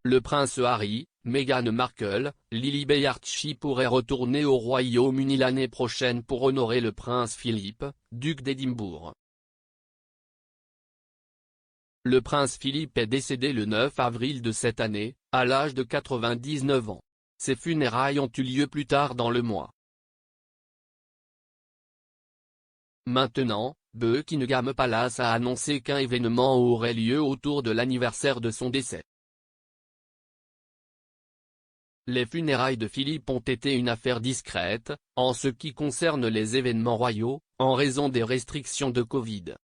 Le prince Harry, Meghan Markle, Lilibet et Archie pourraient retourner au Royaume-Uni l'année prochaine pour honorer le prince Philippe, duc d'Édimbourg. Le prince Philippe est décédé le 9 avril de cette année, à l'âge de 99 ans. Ses funérailles ont eu lieu plus tard dans le mois. Maintenant, Buckingham Palace a annoncé qu'un événement aurait lieu autour de l'anniversaire de son décès. Les funérailles de Philippe ont été une affaire discrète, en ce qui concerne les événements royaux, en raison des restrictions de Covid.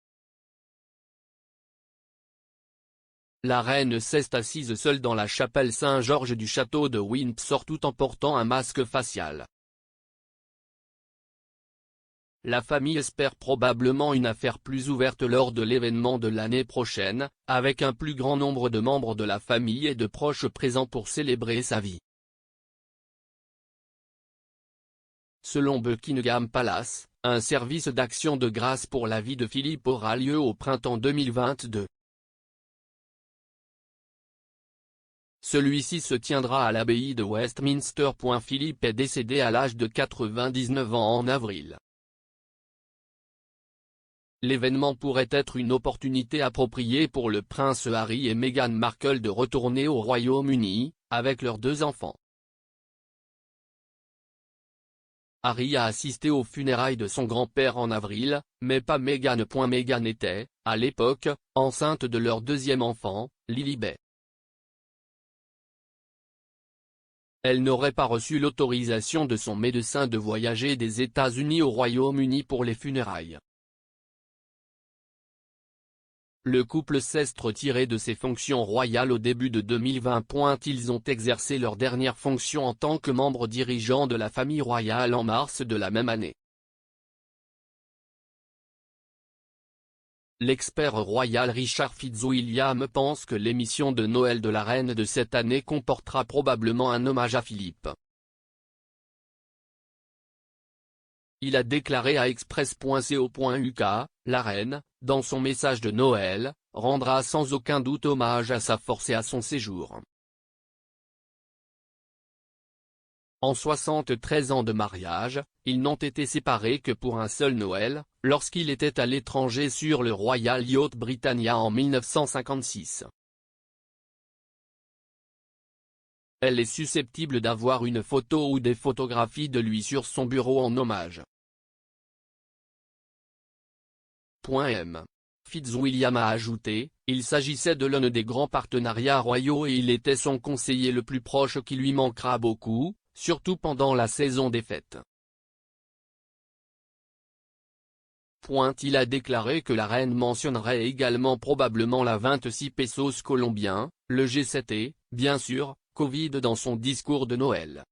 La reine s'est assise seule dans la chapelle Saint-Georges du château de Windsor tout en portant un masque facial. La famille espère probablement une affaire plus ouverte lors de l'événement de l'année prochaine, avec un plus grand nombre de membres de la famille et de proches présents pour célébrer sa vie. Selon Buckingham Palace, un service d'action de grâce pour la vie de Philippe aura lieu au printemps 2022. Celui-ci se tiendra à l'abbaye de Westminster. Philippe est décédé à l'âge de 99 ans en avril. L'événement pourrait être une opportunité appropriée pour le prince Harry et Meghan Markle de retourner au Royaume-Uni, avec leurs 2 enfants. Harry a assisté aux funérailles de son grand-père en avril, mais pas Meghan. Meghan était, à l'époque, enceinte de leur 2e enfant, Lilibet. Elle n'aurait pas reçu l'autorisation de son médecin de voyager des États-Unis au Royaume-Uni pour les funérailles. Le couple s'est retiré de ses fonctions royales au début de 2020. Ils ont exercé leur dernière fonction en tant que membres dirigeants de la famille royale en mars de la même année. L'expert royal Richard Fitzwilliam pense que l'émission de Noël de la reine de cette année comportera probablement un hommage à Philippe. Il a déclaré à Express.co.uk, la reine, dans son message de Noël, rendra sans aucun doute hommage à sa force et à son séjour. En 73 ans de mariage, ils n'ont été séparés que pour un seul Noël, lorsqu'il était à l'étranger sur le Royal Yacht Britannia en 1956. Elle est susceptible d'avoir une photo ou des photographies de lui sur son bureau en hommage. M. Fitzwilliam a ajouté, il s'agissait de l'un des grands partenariats royaux et il était son conseiller le plus proche qui lui manquera beaucoup, surtout pendant la saison des fêtes. Il a déclaré que la reine mentionnerait également probablement la 26 pesos colombiens, le G7 et, bien sûr, Covid dans son discours de Noël.